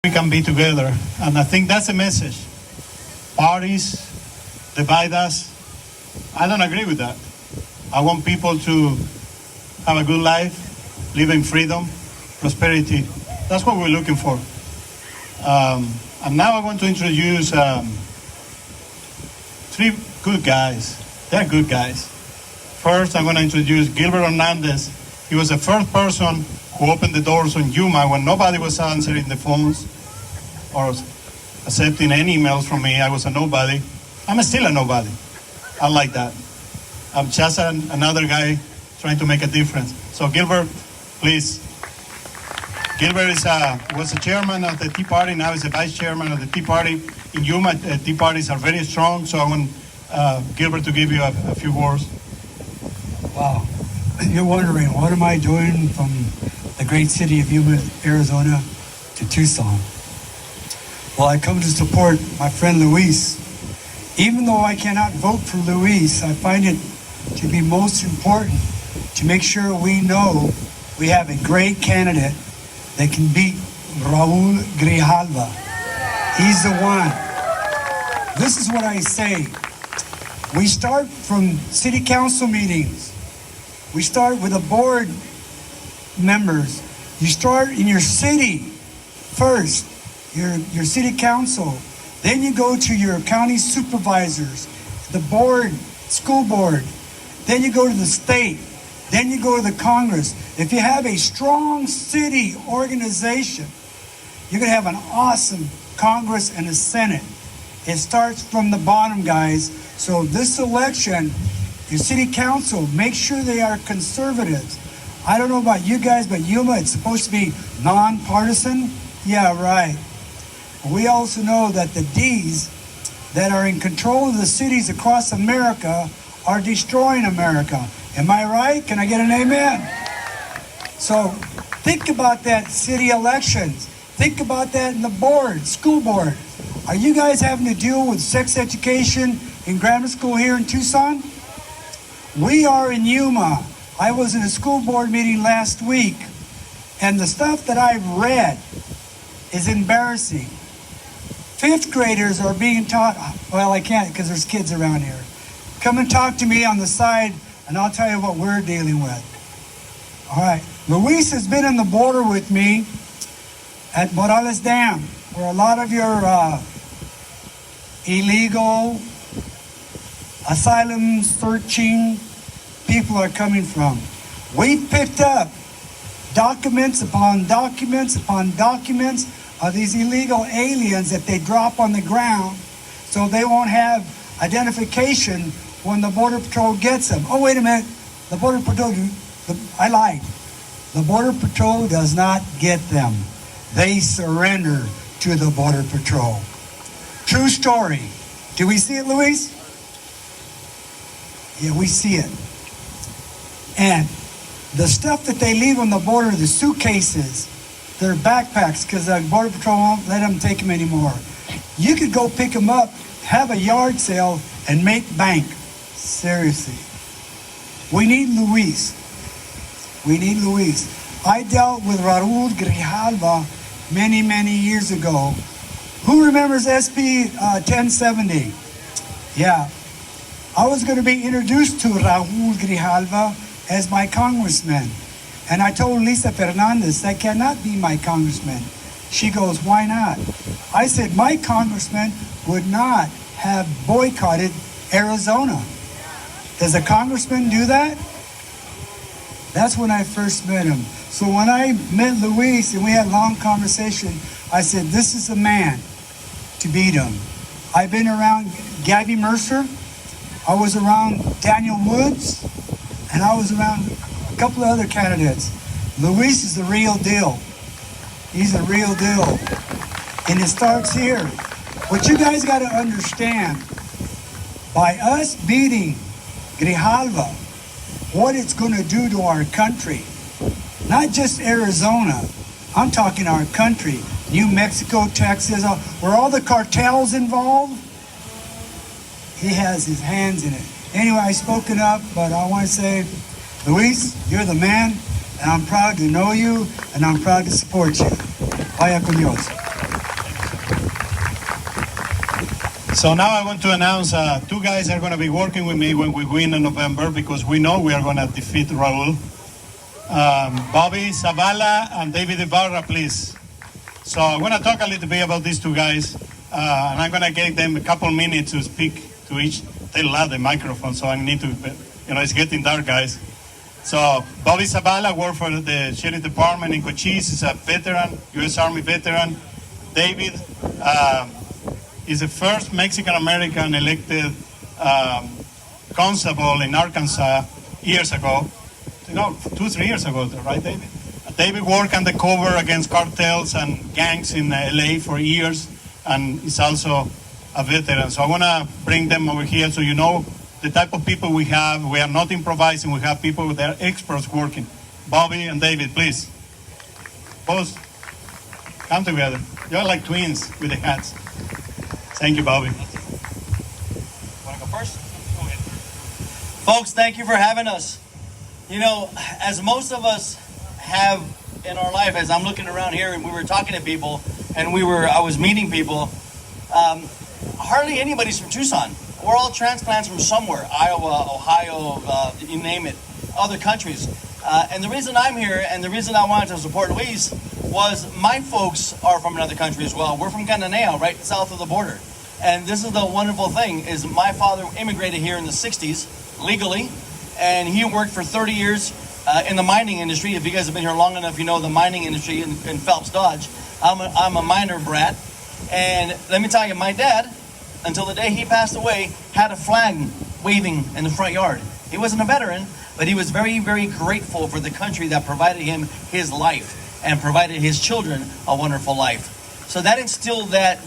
we can be together. And I think that's the message. Parties divide us. I don't agree with that. I want people to have a good life, live in freedom, prosperity. That's what we're looking for. And now I want to introduce three good guys. They're good guys. First, I'm going to introduce Gilbert Hernandez. He was the first person who opened the doors on Yuma when nobody was answering the phones or accepting any emails from me. I was a nobody. I'm still a nobody. I like that. I'm just another guy trying to make a difference. So Gilbert, please. Gilbert was the chairman of the Tea Party. Now he's the vice chairman of the Tea Party. In Yuma, Tea Parties are very strong. So I want Gilbert to give you a few words. Wow. You're wondering, what am I doing from the great city of Yuma, Arizona to Tucson? Well, I come to support my friend Luis. Even though I cannot vote for Luis, I find it to be most important to make sure we know we have a great candidate that can beat Raul Grijalva. He's the one. This is what I say. We start from city council meetings. We start with the board members. You start in your city first, your city council. Then you go to your county supervisors, the board, school board. Then you go to the state. Then you go to the Congress. If you have a strong city organization, you're going to have an awesome Congress and a Senate. It starts from the bottom, guys. So this election, your city council, make sure they are conservatives. I don't know about you guys, but Yuma, it's supposed to be nonpartisan. Yeah, right. We also know that the D's that are in control of the cities across America are destroying America. Am I right? Can I get an amen? So think about that city elections. Think about that in the board, school board. Are you guys having to deal with sex education in grammar school here in Tucson? We are in Yuma. I was in a school board meeting last week, and the stuff that I've read is embarrassing. Fifth graders are being taught, well, I can't because there's kids around here. Come and talk to me on the side, and I'll tell you what we're dealing with. All right. Luis has been on the border with me at Morales Dam, where a lot of your illegal asylum searching people are coming from. We've picked up documents upon documents upon documents of these illegal aliens that they drop on the ground so they won't have identification when the Border Patrol gets them. Oh, wait a minute. The Border Patrol, I lied. The Border Patrol does not get them. They surrender to the Border Patrol. True story. Do we see it, Luis? Yeah, we see it. And the stuff that they leave on the border, the suitcases, their backpacks, because the Border Patrol won't let them take them anymore. You could go pick them up, have a yard sale, and make bank. Seriously. We need Luis. We need Luis. I dealt with Raul Grijalva many, many years ago. Who remembers SB 1070? Yeah. I was going to be introduced to Raul Grijalva as my congressman. And I told Lisa Fernandez, that cannot be my congressman. She goes, why not? I said, my congressman would not have boycotted Arizona. Does a congressman do that? That's when I first met him. So when I met Luis and we had a long conversation, I said, this is the man to beat him. I've been around Gabby Mercer. I was around Daniel Woods. And I was around a couple of other candidates. Luis is the real deal. He's the real deal. And it starts here. What you guys got to understand, by us beating Grijalva, what it's going to do to our country, not just Arizona, I'm talking our country, New Mexico, Texas, where all the cartels involved, he has his hands in it. Anyway, I spoke enough, but I want to say, Luis, you're the man, and I'm proud to know you, and I'm proud to support you. Vaya con Dios. So now I want to announce two guys are going to be working with me when we win in November, because we know we are going to defeat Raul. Bobby Zavala and David Ibarra, please. So I'm going to talk a little bit about these two guys, and I'm going to give them a couple minutes to speak to each. They love the microphone, so I need to, it's getting dark, guys. So Bobby Zavala worked for the Sheriff Department in Cochise. He's a veteran, U.S. Army veteran. David is the first Mexican-American elected constable in Arkansas years ago. 2-3 years ago, right, David? David worked undercover against cartels and gangs in LA for years, and is also a veteran. So I want to bring them over here so you know the type of people we have. We are not improvising. We have people that are experts working. Bobby and David, please. Both come together. You're like twins with the hats. Thank you, Bobby. Want to go first? Go ahead. Folks, thank you for having us. As most of us have in our life, as I'm looking around here and we were talking to people and I was meeting people, hardly anybody's from Tucson. We're all transplants from somewhere, Iowa, Ohio, you name it, other countries. And the reason I'm here and the reason I wanted to support Luis was my folks are from another country as well. We're from Cananea, right south of the border. And this is the wonderful thing, is my father immigrated here in the 60s, legally, and he worked for 30 years in the mining industry. If you guys have been here long enough, you know the mining industry in Phelps Dodge. I'm a miner brat. And let me tell you, my dad, until the day he passed away, had a flag waving in the front yard. He wasn't a veteran, but he was very, very grateful for the country that provided him his life and provided his children a wonderful life. So that instilled that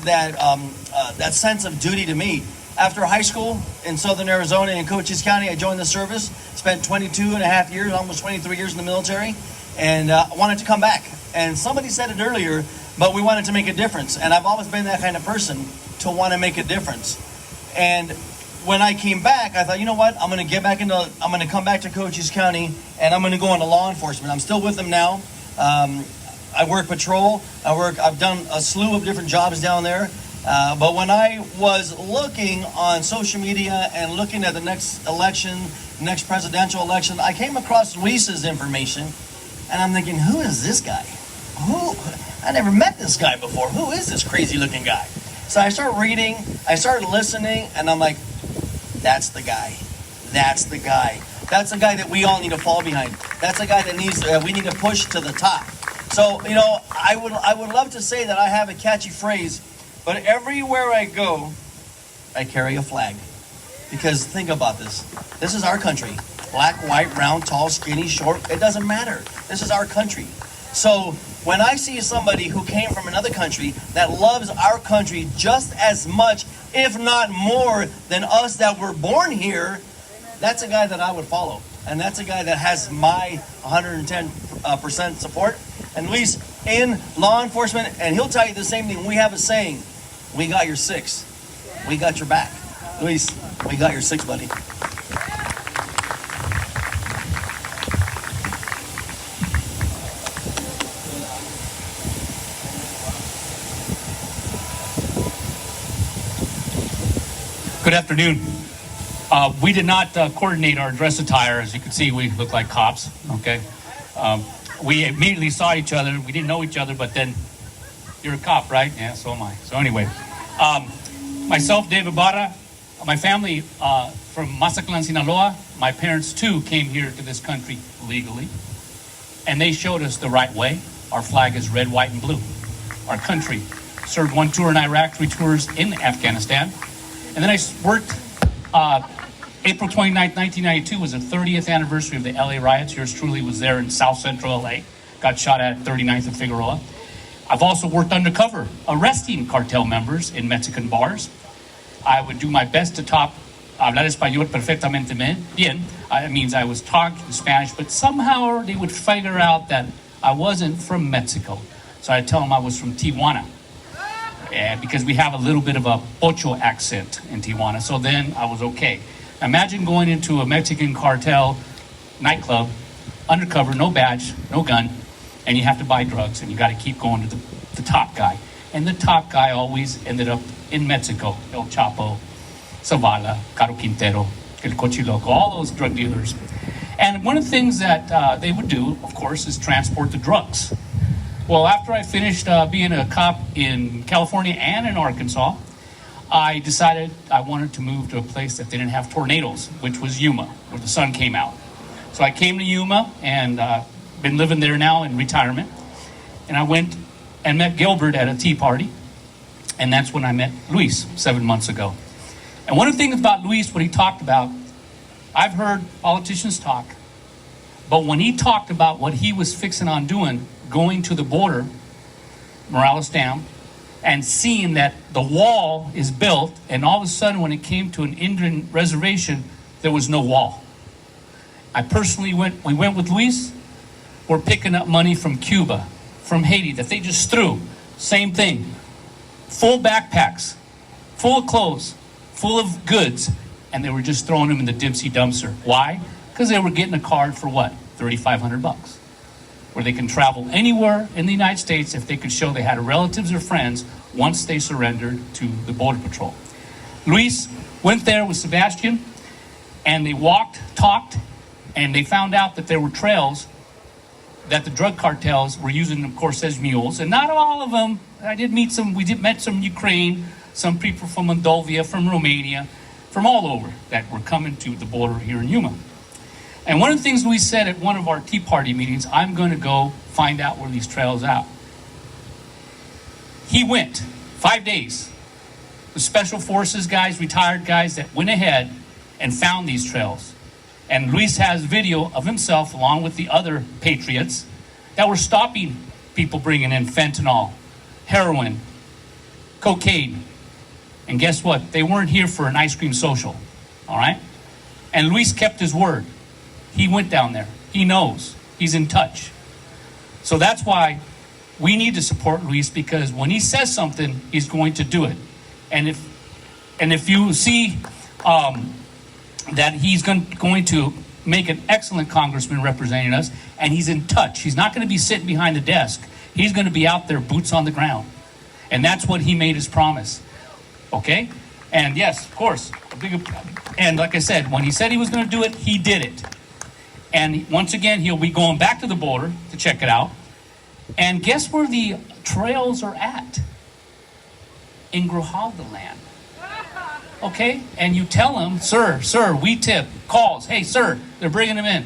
sense of duty to me. After high school in southern Arizona in Cochise County, I joined the service, spent 22 and a half years, almost 23 years in the military, and wanted to come back. And somebody said it earlier, but we wanted to make a difference. And I've always been that kind of person to want to make a difference. And when I came back, I thought, you know what, I'm going to come back to Cochise County, and I'm going to go into law enforcement. I'm still with them now. I work patrol. I've done a slew of different jobs down there. But when I was looking on social media and looking at the next election, next presidential election, I came across Luis's information, and I'm thinking, who is this guy? I never met this guy before. Who is this crazy looking guy? So I started reading, I started listening, and I'm like, that's the guy. That's the guy. That's the guy that we all need to fall behind. That's the guy that we need to push to the top. So, I would love to say that I have a catchy phrase, but everywhere I go, I carry a flag. Because think about this. This is our country. Black, white, round, tall, skinny, short, it doesn't matter. This is our country. So when I see somebody who came from another country that loves our country just as much, if not more, than us that were born here, that's a guy that I would follow. And that's a guy that has my 110% support. And Luis, in law enforcement, and he'll tell you the same thing. We have a saying, we got your six. We got your back. Luis, we got your six, buddy. Good afternoon. We did not coordinate our dress attire. As you can see, we look like cops, okay? We immediately saw each other. We didn't know each other, but then you're a cop, right? Yeah, so am I. So anyway, myself, David Barra, my family from Mazatlan, Sinaloa, my parents too came here to this country legally, and they showed us the right way. Our flag is red, white, and blue. Our country served one tour in Iraq, 3 tours in Afghanistan. And then I worked, April 29th, 1992 was the 30th anniversary of the LA riots. Yours truly was there in South Central LA, got shot at 39th and Figueroa. I've also worked undercover, arresting cartel members in Mexican bars. I would do my best to hablar español perfectamente bien. It means I was talking Spanish, but somehow they would figure out that I wasn't from Mexico. So I'd tell them I was from Tijuana. Because we have a little bit of a Pocho accent in Tijuana. So then I was okay. Imagine going into a Mexican cartel nightclub, undercover, no badge, no gun, and you have to buy drugs, and you got to keep going to the top guy. and the top guy always ended up in Mexico. El Chapo, Zavala, Caro Quintero, El Cochiloco, all those drug dealers. And one of the things that they would do, of course, is transport the drugs. Well, after I finished being a cop in California and in Arkansas, I decided I wanted to move to a place that didn't have tornadoes, which was Yuma, where the sun came out. So I came to Yuma and been living there now in retirement. And I went and met Gilbert at a tea party. And that's when I met Luis 7 months ago. And one of the things about Luis, what he talked about, I've heard politicians talk, but when he talked about what he was fixing on doing, going to the border, Morales Dam, and seeing that the wall is built, and all of a sudden when it came to an Indian reservation, there was no wall. I personally we went with Luis, we're picking up money from Cuba, from Haiti, that they just threw. Same thing. Full backpacks, full of clothes, full of goods, and they were just throwing them in the Dempsey dumpster. Why? Because they were getting a card for what? $3,500. Where they can travel anywhere in the United States if they could show they had relatives or friends once they surrendered to the Border Patrol. Luis went there with Sebastian, and they walked, talked, and they found out that there were trails that the drug cartels were using, of course, as mules, and not all of them. We met some Ukraine, some people from Moldova, from Romania, from all over that were coming to the border here in Yuma. And one of the things we said at one of our Tea Party meetings, I'm going to go find out where these trails are. He went 5 days. The special forces guys, retired guys that went ahead and found these trails. And Luis has video of himself along with the other patriots that were stopping people bringing in fentanyl, heroin, cocaine. And guess what? They weren't here for an ice cream social, all right? And Luis kept his word. He went down there. He knows. He's in touch. So that's why we need to support Luis, because when he says something, he's going to do it. And if you see that he's going to make an excellent congressman representing us, and he's in touch. He's not going to be sitting behind the desk. He's going to be out there, boots on the ground. And that's what he made his promise. Okay? And yes, of course. And like I said, when he said he was going to do it, he did it. And once again, he'll be going back to the border to check it out. And guess where the trails are at? In Grijalva land. Okay? And you tell him, sir, we tip, calls. Hey, sir, they're bringing him in.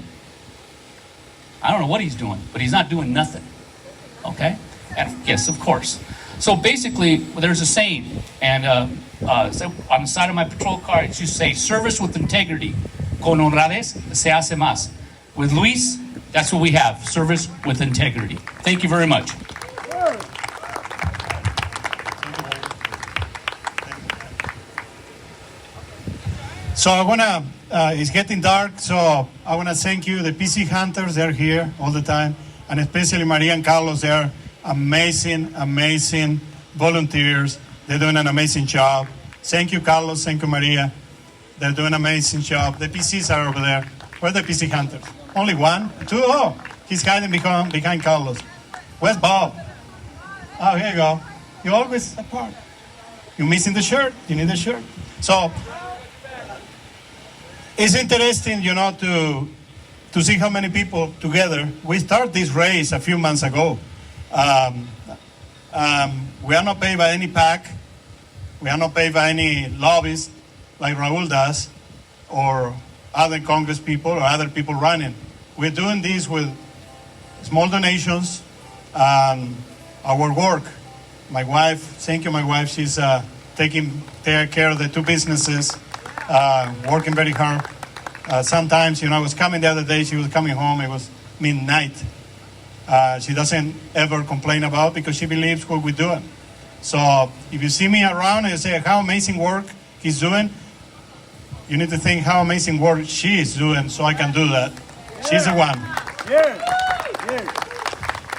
I don't know what he's doing, but he's not doing nothing. Okay? And yes, of course. So basically, there's a saying, and so on the side of my patrol car, it used to say, service with integrity. Con honradez se hace más. With Luis, that's what we have, service with integrity. Thank you very much. So I want to, it's getting dark, so I want to thank you, the PC Hunters, they're here all the time, and especially Maria and Carlos, they're amazing volunteers. They're doing an amazing job. Thank you, Carlos, thank you, Maria. They're doing an amazing job. The PCs are over there. Where are the PC Hunters? Only one? Two? Oh, he's hiding behind Carlos. Where's Bob? Oh, here you go. You're always apart. You're missing the shirt. You need the shirt. So, it's interesting, to see how many people together. We started this race a few months ago. We are not paid by any PAC. We are not paid by any lobbyist like Raul does, or other Congress people or other people running. We're doing this with small donations. Our work. My wife, thank you, my wife. She's taking care of the two businesses, working very hard. Sometimes, I was coming the other day, she was coming home, it was midnight. She doesn't ever complain about, because she believes what we're doing. So if you see me around and you say how amazing work he's doing, you need to think how amazing work she is doing, so I can do that. She's the one.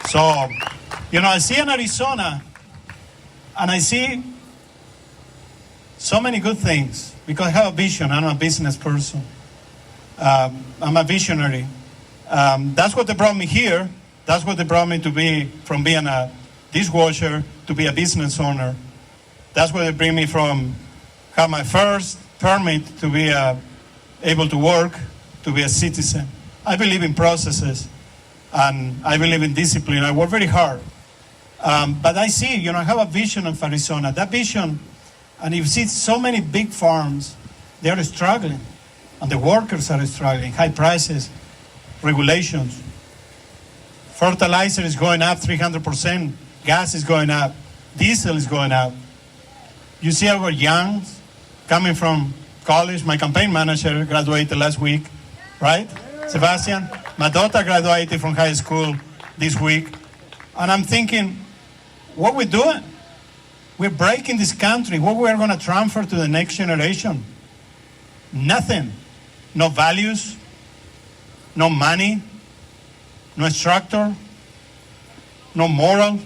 So, I see in Arizona, and I see so many good things, because I have a vision. I'm a business person. I'm a visionary. That's what they brought me here. That's what they brought me to be, from being a dishwasher to be a business owner. That's where they bring me from, have my first permit to be able to work, to be a citizen. I believe in processes, and I believe in discipline. I work very hard. But I see, I have a vision of Arizona. That vision, and you see so many big farms, they are struggling, and the workers are struggling. High prices, regulations. Fertilizer is going up 300%. Gas is going up. Diesel is going up. You see our young coming from college. My campaign manager graduated last week, right? Sebastian? My daughter graduated from high school this week. And I'm thinking, what we're doing? We're breaking this country. What we're going to transfer to the next generation? Nothing. No values, no money, no structure, no moral,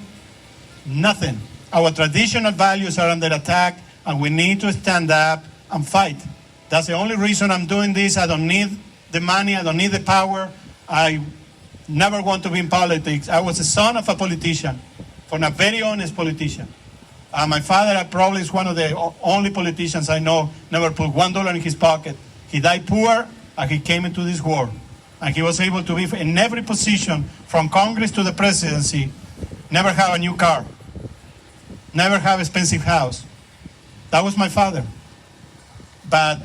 nothing. Our traditional values are under attack, and we need to stand up and fight. That's the only reason I'm doing this. I don't need the money. I don't need the power. I never want to be in politics. I was the son of a politician, from a very honest politician. My father probably is one of the only politicians I know never put $1 in his pocket. He died poor, and he came into this world. And he was able to be in every position, from Congress to the presidency, never have a new car, never have an expensive house. That was my father. But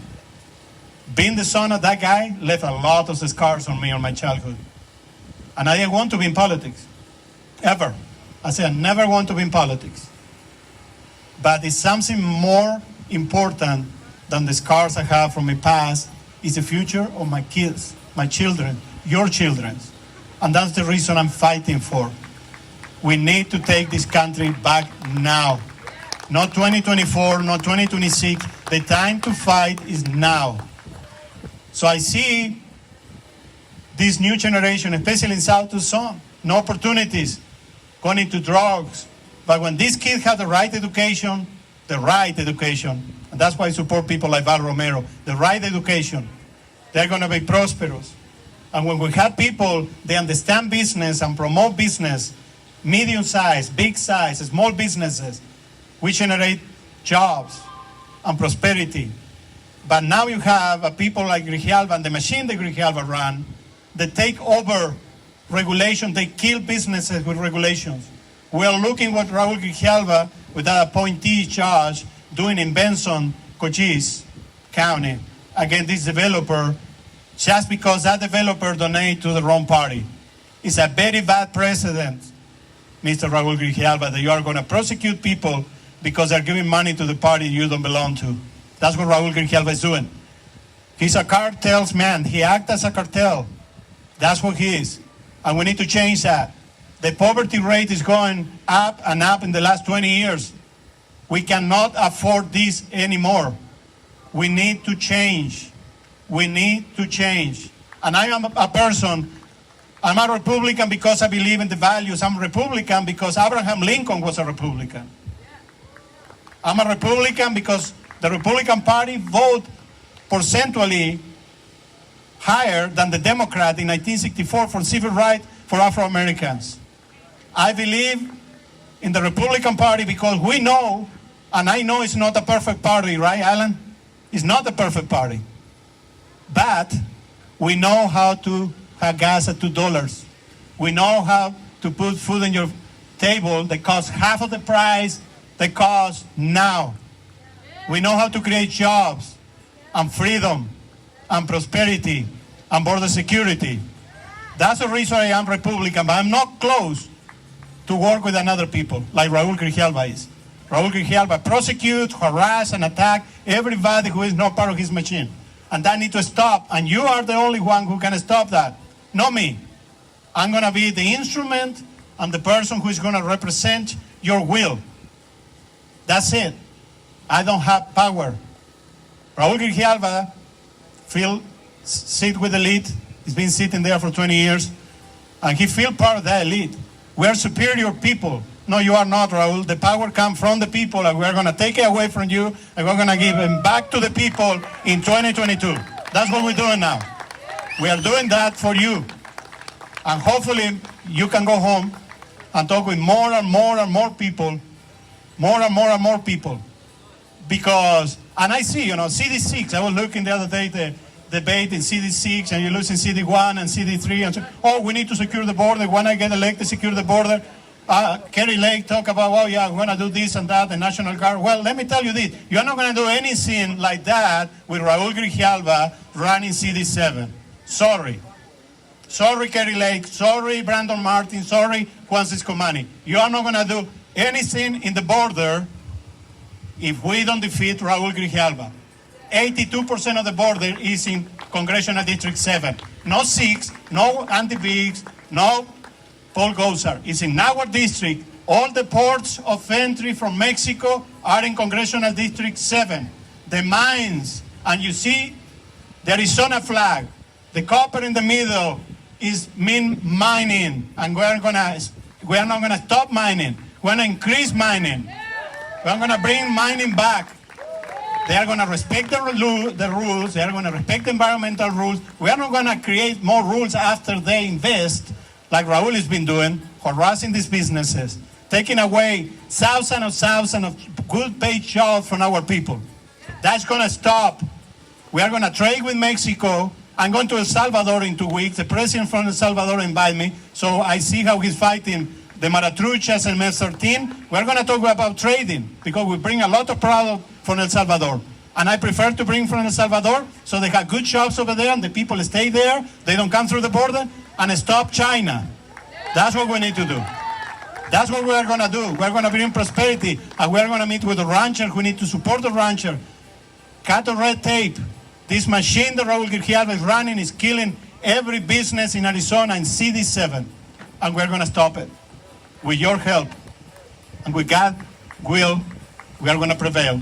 being the son of that guy left a lot of scars on me on my childhood. And I didn't want to be in politics, ever. I said, I never want to be in politics. But it's something more important than the scars I have from my past, is the future of my kids, my children, your children. And that's the reason I'm fighting for. We need to take this country back now. Not 2024, not 2026. The time to fight is now. So I see this new generation, especially in South Tucson, no opportunities, going into drugs. But when these kids have the right education, and that's why I support people like Val Romero, the right education, they're going to be prosperous. And when we have people, they understand business and promote business, medium size, big size, small businesses, we generate jobs and prosperity. But now you have people like Grijalva and the machine that Grijalva run that take over regulation. They kill businesses with regulations. We are looking what Raul Grijalva, with that appointee charge, doing in Benson, Cochise County, against this developer, just because that developer donated to the wrong party. It's a very bad precedent, Mr. Raul Grijalva, that you are going to prosecute people because they're giving money to the party you don't belong to. That's what Raul Grijalva is doing. He's a cartel's man. He acts as a cartel. That's what he is. And we need to change that. The poverty rate is going up and up in the last 20 years. We cannot afford this anymore. We need to change. We need to change. And I am a person, I'm a Republican because I believe in the values. I'm a Republican because Abraham Lincoln was a Republican. I'm a Republican because the Republican Party voted percentually higher than the Democrat in 1964 for civil rights for Afro-Americans. I believe in the Republican Party because we know, and I know it's not a perfect party, right, Alan? It's not a perfect party. But we know how to have gas at $2. We know how to put food on your table that costs half of the price that costs now. We know how to create jobs and freedom and prosperity and border security. That's the reason I am Republican, but I'm not close to work with another people like Raul Grijalva is. Raul Grijalva prosecute, harass, and attack everybody who is not part of his machine. And that needs to stop. And you are the only one who can stop that, not me. I'm going to be the instrument and the person who is going to represent your will. That's it. I don't have power. Raul Grijalva sit with the elite. He's been sitting there for 20 years. And he feels part of that elite. We are superior people. No, you are not, Raul. The power comes from the people, and we are going to take it away from you, and we're going to give it back to the people in 2022. That's what we're doing now. We are doing that for you. And hopefully you can go home and talk with more and more and more people, because, and I see, CD6, I was looking the other day, the debate in CD6, and you're losing CD1 and CD3, and so, oh, we need to secure the border. When I get elected, secure the border. Kerry Lake talk about, oh yeah, we're going to do this and that, the National Guard. Well, let me tell you this. You're not going to do anything like that with Raul Grijalva running CD7. Sorry. Sorry, Kerry Lake. Sorry, Brandon Martin. Sorry, Juan Ciscomani. You are not going to do anything in the border if we don't defeat Raul Grijalva. 82% of the border is in Congressional District 7. No 6, no anti-Biggs, no Paul Gosar. It's in our district. All the ports of entry from Mexico are in Congressional District 7. The mines, and you see the Arizona flag, the copper in the middle is mining, and we're not gonna stop mining. We're gonna increase mining. We're gonna bring mining back. They are gonna respect the rules. They are gonna respect the environmental rules. We are not gonna create more rules after they invest, like Raul has been doing, harassing these businesses, taking away thousands of good paid jobs from our people. That's gonna stop. We are gonna trade with Mexico. I'm going to El Salvador in 2 weeks. The president from El Salvador invited me, so I see how he's fighting the Maratruchas and MS-13. We're going to talk about trading, because we bring a lot of product from El Salvador. And I prefer to bring from El Salvador, so they have good jobs over there, and the people stay there, they don't come through the border, and stop China. That's what we need to do. That's what we're going to do. We're going to bring prosperity, and we're going to meet with the ranchers. We need to support the rancher. Cut the red tape. This machine that Raul Grijalva is running is killing every business in Arizona in CD7. And we're going to stop it. With your help. And with God's will, we are going to prevail.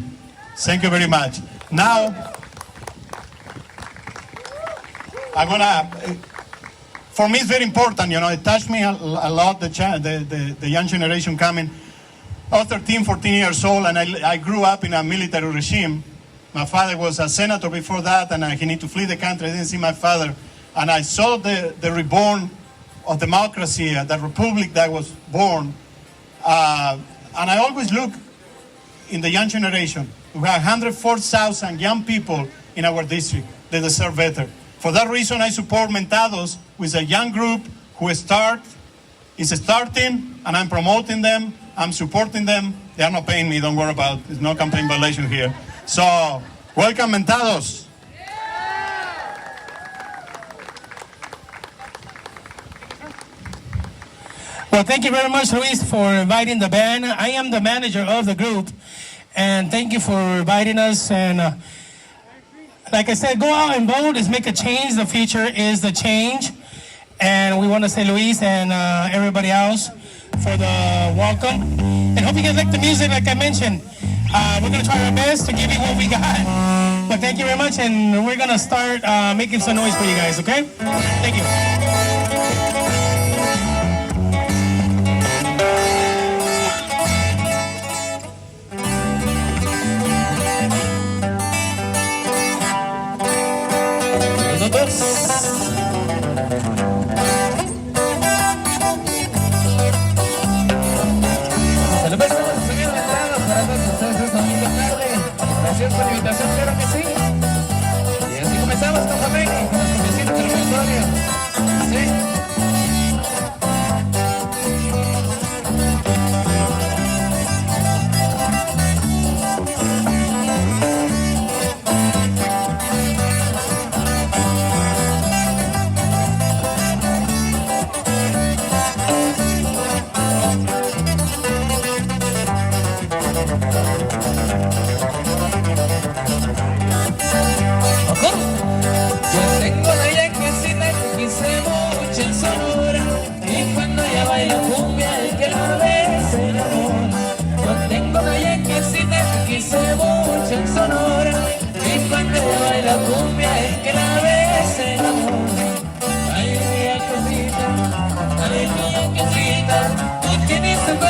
Thank you very much. Now, for me it's very important, it touched me a lot, the young generation coming. I was 13, 14 years old, and I grew up in a military regime. My father was a senator before that, and he needed to flee the country. I didn't see my father. And I saw the reborn of democracy, the republic that was born. And I always look in the young generation. We have 104,000 young people in our district. They deserve better. For that reason, I support Mentados, with a young group who is starting, and I'm promoting them. I'm supporting them. They are not paying me, don't worry about it. There's no campaign violation here. So, welcome, Mentados. Well, thank you very much, Luis, for inviting the band. I am the manager of the group, and thank you for inviting us. And like I said, go out and vote. Let's make a change. The future is the change. And we want to say, Luis and everybody else, for the welcome. And hope you guys like the music, like I mentioned. We're going to try our best to give you what we got. But thank you very much, and we're going to start making some noise for you guys, okay? Thank you. Gracias por la invitación, claro que sí. Y así comenzamos con familia, con los vecinos del auditorio. Sí. Yo tengo la yaquecita que quise mucho en Sonora, y cuando ella baila cumbia el que la ve se enamora. Yo tengo la yaquecita que quise mucho en Sonora, y cuando ella baila cumbia el que la ve se enamora. Ay, mi yaquecita, tú tienes tu cuerpo.